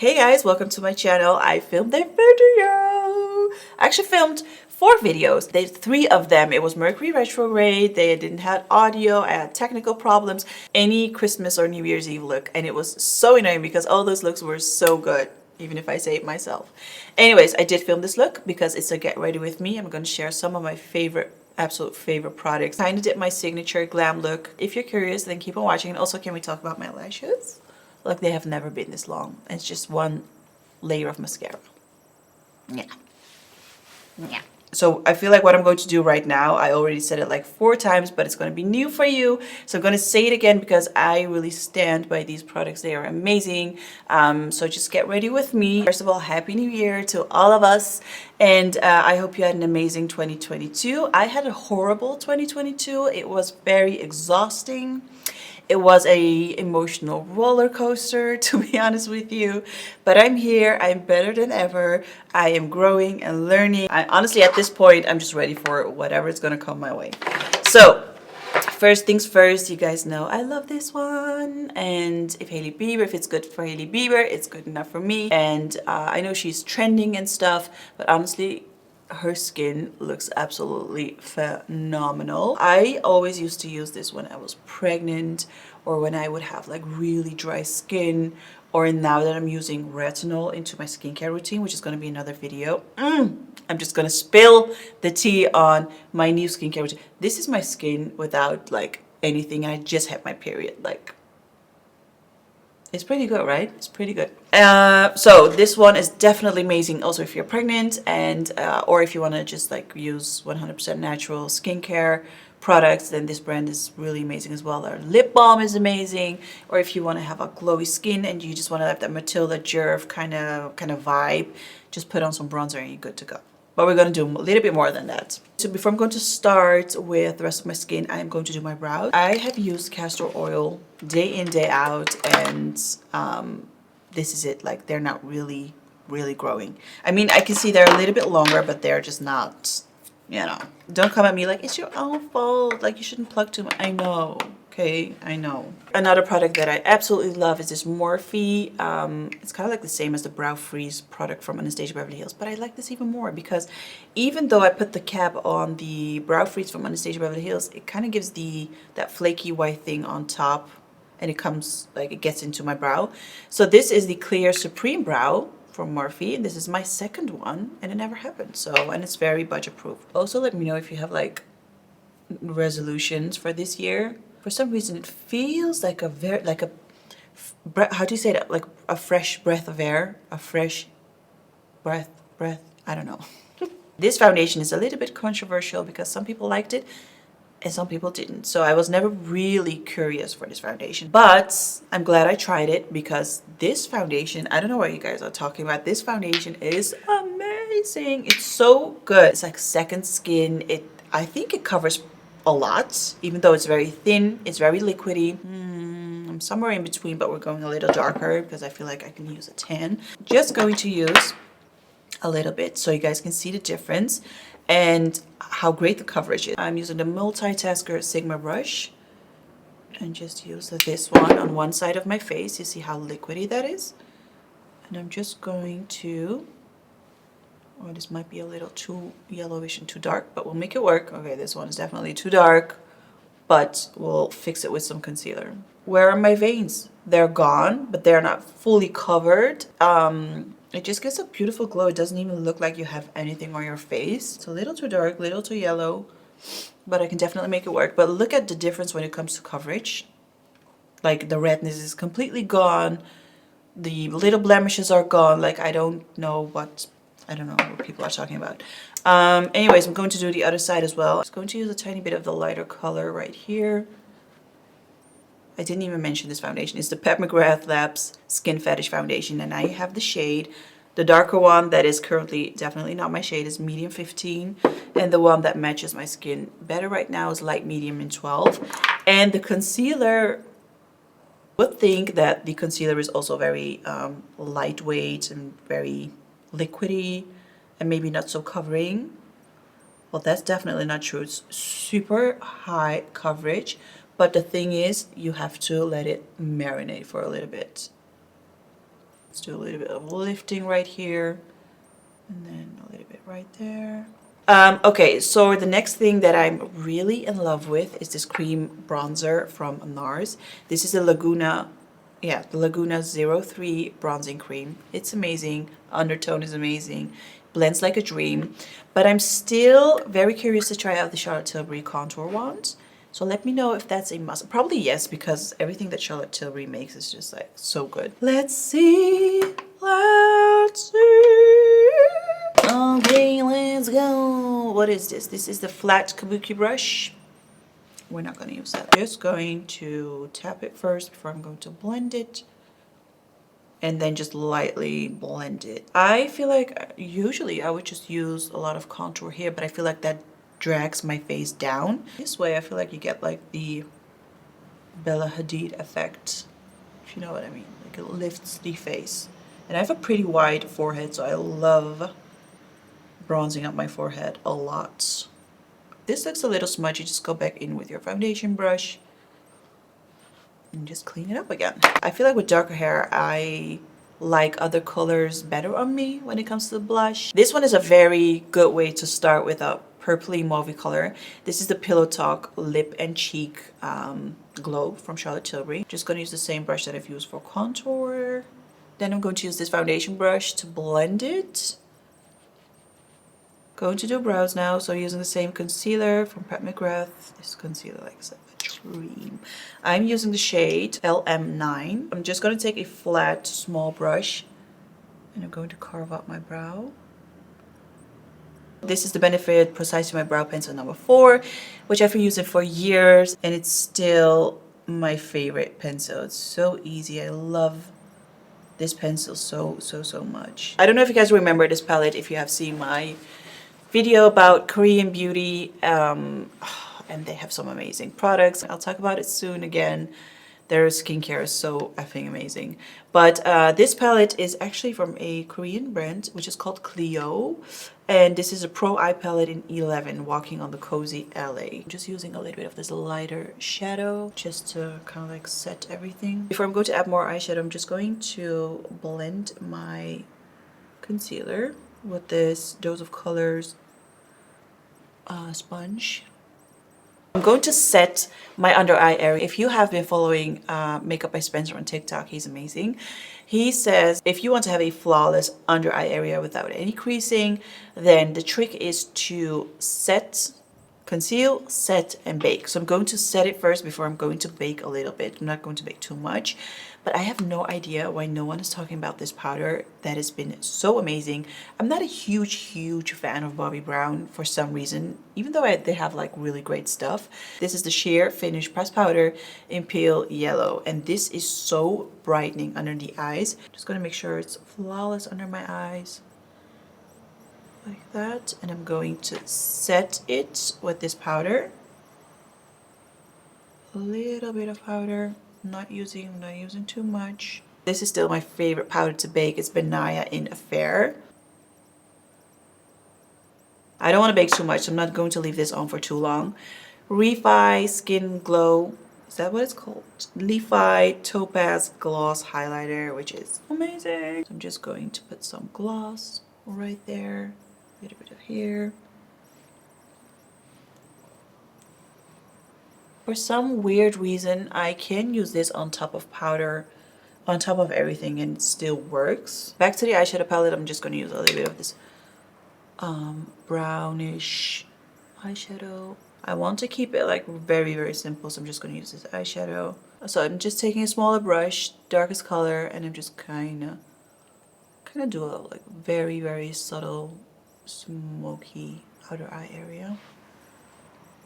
Hey guys, welcome to my channel. I filmed a video. I actually filmed 4 videos. There's 3 of them. It was Mercury retrograde. They didn't have audio. I had technical problems. Any Christmas or New Year's Eve look. And it was so annoying because all those looks were so good, even if I say it myself. Anyways, I did film this look because it's a get ready with me. I'm going to share some of my absolute favorite products. Kind of did my signature glam look. If you're curious, then keep on watching. And also, can we talk about my lashes? Like, they have never been this long. It's just one layer of mascara. Yeah. So I feel like what I'm going to do right now, I already said it like 4 times, but it's going to be new for you. So I'm going to say it again because I really stand by these products. They are amazing. So just get ready with me. First of all, Happy New Year to all of us. And I hope you had an amazing 2022. I had a horrible 2022. It was very exhausting. It was a emotional roller coaster, to be honest with you, but I'm here. I'm better than ever. I am growing and learning. Honestly, at this point, I'm just ready for whatever is going to come my way. So first things first, you guys know I love this one. And if Hailey Bieber, if it's good for Hailey Bieber, it's good enough for me. And I know she's trending and stuff, but honestly, her skin looks absolutely phenomenal. I always used to use this when I was pregnant or when I would have like really dry skin, or now that I'm using retinol into my skincare routine, which is going to be another video. I'm just going to spill the tea on my new skincare routine. This is my skin without like anything. I just had my period. Like, it's pretty good, right? It's pretty good. So this one is definitely amazing. Also, if you're pregnant and or if you want to just like use 100% natural skincare products, then this brand is really amazing as well. Their lip balm is amazing. Or if you want to have a glowy skin and you just want to have that Matilda Jerv kind of vibe, just put on some bronzer and you're good to go. But we're going to do a little bit more than that. So before I'm going to start with the rest of my skin, I'm going to do my brows. I have used castor oil day in, day out, and this is it. Like, they're not really growing. I mean, I can see they're a little bit longer, but they're just not, you know. Don't come at me like, it's your own fault. Like, you shouldn't plug too much. I know. Okay, I know. Another product that I absolutely love is this Morphe. It's kind of like the same as the Brow Freeze product from Anastasia Beverly Hills, but I like this even more because even though I put the cap on the Brow Freeze from Anastasia Beverly Hills, it kind of gives that flaky white thing on top, and it comes like it gets into my brow. So this is the Clear Supreme Brow from Morphe, and this is my second one, and it never happened. So, and it's very budget proof. Also, let me know if you have like resolutions for this year. For some reason, it feels like how do you say that? Like a fresh breath of air, a fresh breath. I don't know. This foundation is a little bit controversial because some people liked it and some people didn't. So I was never really curious for this foundation, but I'm glad I tried it because this foundation, I don't know what you guys are talking about. This foundation is amazing. It's so good. It's like second skin. I think it covers a lot, even though it's very thin. It's very liquidy. I'm somewhere in between, but we're going a little darker because I feel like I can use a tan. Just going to use a little bit so you guys can see the difference and how great the coverage is. I'm using the Multitasker Sigma brush and just use this one on one side of my face. You see how liquidy that is? And I'm just going to, oh, this might be a little too yellowish and too dark, but we'll make it work. Okay, this one is definitely too dark, but we'll fix it with some concealer. Where are my veins? They're gone, but they're not fully covered. It just gives a beautiful glow. It doesn't even look like you have anything on your face. It's a little too dark, a little too yellow, but I can definitely make it work. But look at the difference when it comes to coverage. Like, the redness is completely gone. The little blemishes are gone. Like, I don't know what people are talking about. Anyways, I'm going to do the other side as well. I'm just going to use a tiny bit of the lighter color right here. I didn't even mention this foundation. It's the McGrath Labs Skin Fetish Foundation, and I have the shade. The darker one that is currently definitely not my shade is medium 15, and the one that matches my skin better right now is light medium in 12. And the concealer, would think that the concealer is also very lightweight and very liquidy and maybe not so covering. Well, that's definitely not true. It's super high coverage, but the thing is, you have to let it marinate for a little bit. Let's do a little bit of lifting right here. And then a little bit right there. Okay, so the next thing that I'm really in love with is this cream bronzer from NARS. This is the Laguna, yeah, the Laguna 03 bronzing cream. It's amazing. Undertone is amazing. Blends like a dream. But I'm still very curious to try out the Charlotte Tilbury contour ones. So let me know if that's a must. Probably yes, because everything that Charlotte Tilbury makes is just like so good. Let's see. Let's see. Okay, let's go. What is this? This is the flat kabuki brush. We're not going to use that. Just going to tap it first before I'm going to blend it. And then just lightly blend it. I feel like usually I would just use a lot of contour here, but I feel like that drags my face down. This way I feel like you get like the Bella Hadid effect, if you know what I mean. Like it lifts the face. And I have a pretty wide forehead, so I love bronzing up my forehead a lot. This looks a little smudgy. Just go back in with your foundation brush and just clean it up again. I feel like with darker hair, I like other colors better on me when it comes to the blush. This one is a very good way to start with a purpley mauvey color. This is the Pillow Talk Lip and Cheek Glow from Charlotte Tilbury. Just gonna use the same brush that I've used for contour. Then I'm going to use this foundation brush to blend it. Going to do brows now, so using the same concealer from McGrath. This concealer, like I said, a dream. I'm using the shade LM9. I'm just going to take a flat, small brush and I'm going to carve out my brow. This is the Benefit Precisely My Brow Pencil number 4, which I've been using for years, and it's still my favorite pencil. It's so easy. I love this pencil so much. I don't know if you guys remember this palette if you have seen my video about Korean beauty, and they have some amazing products. I'll talk about it soon again. Their skincare is so effing amazing. But this palette is actually from a Korean brand, which is called Clio. And this is a Pro Eye palette in 11, Walking on the Cozy LA. I'm just using a little bit of this lighter shadow just to kind of like set everything. Before I'm going to add more eyeshadow, I'm just going to blend my concealer with this Dose of Colors sponge. I'm going to set my under eye area. If you have been following Makeup by Spencer on TikTok, he's amazing. He says if you want to have a flawless under eye area without any creasing, then the trick is to set, conceal, set, and bake. So I'm going to set it first before I'm going to bake a little bit. I'm not going to bake too much. But I have no idea why no one is talking about this powder that has been so amazing. I'm not a huge fan of Bobbi Brown for some reason, even though they have like really great stuff. This is the Sheer Finish Pressed Powder in Pale Yellow. And this is so brightening under the eyes. Just gonna make sure it's flawless under my eyes. Like that. And I'm going to set it with this powder. A little bit of powder. I'm not using too much. This is still my favorite powder to bake. It's Benaya in Affair. I don't want to bake too much, so I'm not going to leave this on for too long. Refy Skin Glow. Is that what it's called? Refy Topaz Gloss Highlighter, which is amazing. So I'm just going to put some gloss right there. A little bit of here. For some weird reason, I can use this on top of powder, on top of everything, and it still works. Back to the eyeshadow palette, I'm just going to use a little bit of this brownish eyeshadow. I want to keep it like very simple, so I'm just going to use this eyeshadow. So I'm just taking a smaller brush, darkest color, and I'm just kind of do a like very subtle, smoky outer eye area.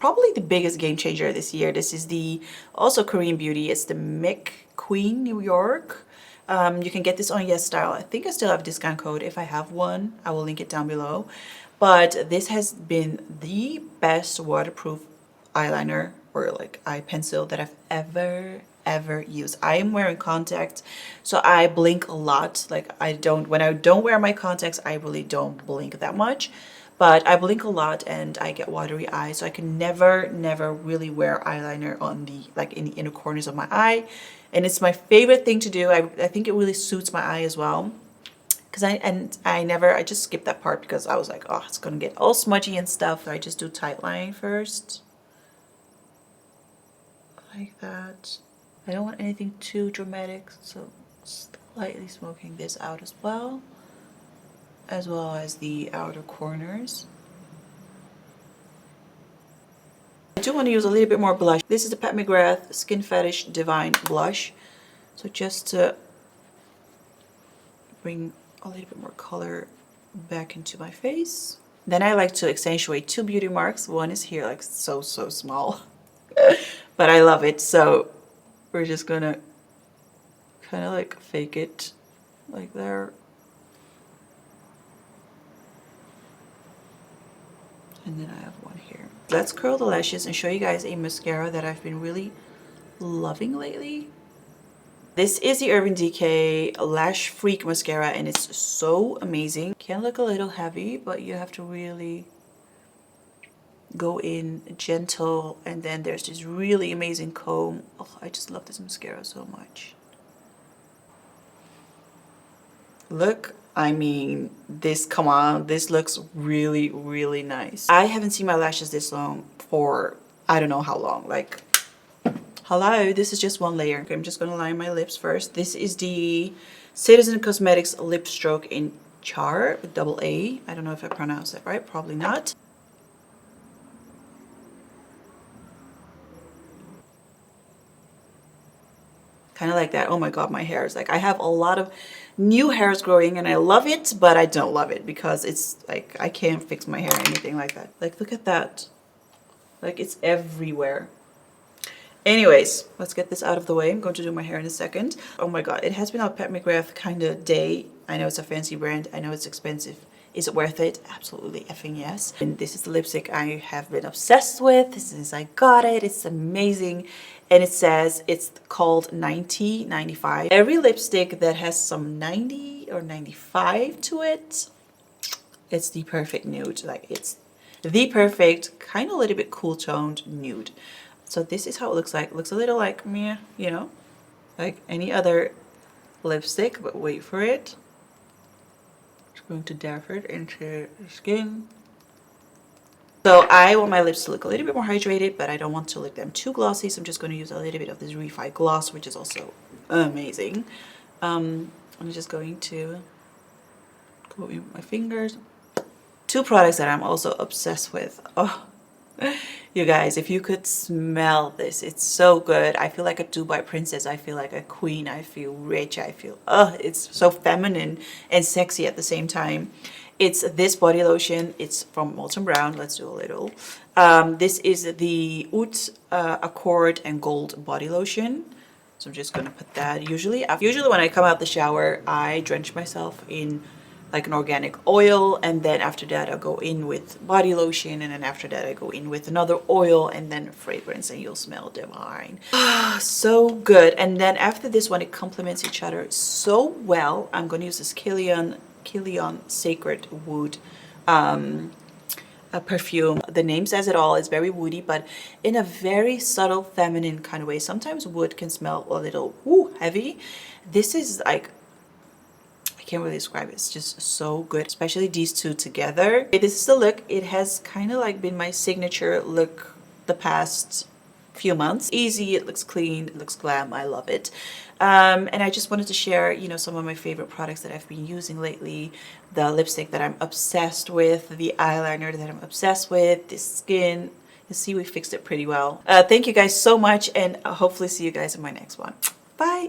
Probably the biggest game changer this year. This is the also Korean beauty. It's the McQueen New York. You can get this on Yes Style. I think I still have a discount code. If I have one, I will link it down below. But this has been the best waterproof eyeliner or like eye pencil that I've ever used. I am wearing contacts, so I blink a lot. Like when I don't wear my contacts, I really don't blink that much. But I blink a lot and I get watery eyes, so I can never really wear eyeliner on the in the inner corners of my eye. and it's my favorite thing to do. I think it really suits my eye as well. Because I just skipped that part because I was like, oh, it's gonna get all smudgy and stuff. I just do tight line first, like that. I don't want anything too dramatic, so slightly smoking this out as well as the outer corners. I do want to use a little bit more blush. This is the Pat McGrath Skin Fetish Divine Blush. So just to bring a little bit more color back into my face. Then I like to accentuate two beauty marks. One is here, like so small, but I love it. So we're just gonna kind of like fake it like there. And then I have one here. Let's curl the lashes and show you guys a mascara that I've been really loving lately. This is the Urban Decay Lash Freak Mascara, and it's so amazing. Can look a little heavy, but you have to really go in gentle. And then there's this really amazing comb. Oh, I just love this mascara so much. Look, I mean, this, come on, this looks really, really nice. I haven't seen my lashes this long for I don't know how long. Like, hello, this is just one layer. Okay, I'm just gonna line my lips first. This is the CTZN Cosmetics Lip Stroke in CHAAR with double A. I don't know if I pronounced that right, probably not. Kind of like that. Oh my god, my hair is like, I have a lot of new hairs growing and I love it, but I don't love it because it's like I can't fix my hair or anything like that. Like, look at that. Like, it's everywhere. Anyways, let's get this out of the way. I'm going to do my hair in a second. Oh my god, it has been a Pat McGrath kind of day. I know it's a fancy brand. I know it's expensive. Is it worth it? Absolutely effing yes. And this is the lipstick I have been obsessed with since I got it. It's amazing. And it says it's called 90/95. Every lipstick that has some 90 or 95 to it, it's the perfect nude. Like, it's the perfect kind of a little bit cool toned nude. So this is how it looks like. It looks a little like meh, you know, like any other lipstick, but wait for it. Just going to dab it into the skin. So I want my lips to look a little bit more hydrated, but I don't want to look them too glossy. So I'm just going to use a little bit of this Refy gloss, which is also amazing. I'm just going to go in with my fingers. Two products that I'm also obsessed with. Oh, you guys, if you could smell this, it's so good. I feel like a Dubai princess. I feel like a queen. I feel rich. I feel, it's so feminine and sexy at the same time. It's this body lotion. It's from Molton Brown. Let's do a little. This is the Oudh Accord and Gold body lotion. So I'm just gonna put that. Usually when I come out the shower, I drench myself in like an organic oil, and then after that I go in with body lotion, and then after that I go in with another oil and then fragrance, and you'll smell divine. So good. And then after this one, it complements each other so well. I'm gonna use this Kilian Sacred Wood perfume. The name says it all. It's very woody, but in a very subtle feminine kind of way. Sometimes wood can smell a little heavy. This is like, I can't really describe it. It's just so good, especially these two together. Okay, this is the look. It has kind of like been my signature look the past few months. Easy, it looks clean, it looks glam. I love it. And I just wanted to share, you know, some of my favorite products that I've been using lately. The lipstick that I'm obsessed with, the eyeliner that I'm obsessed with, the skin. You see, we fixed it pretty well. Thank you guys so much, and I'll hopefully see you guys in my next one. Bye.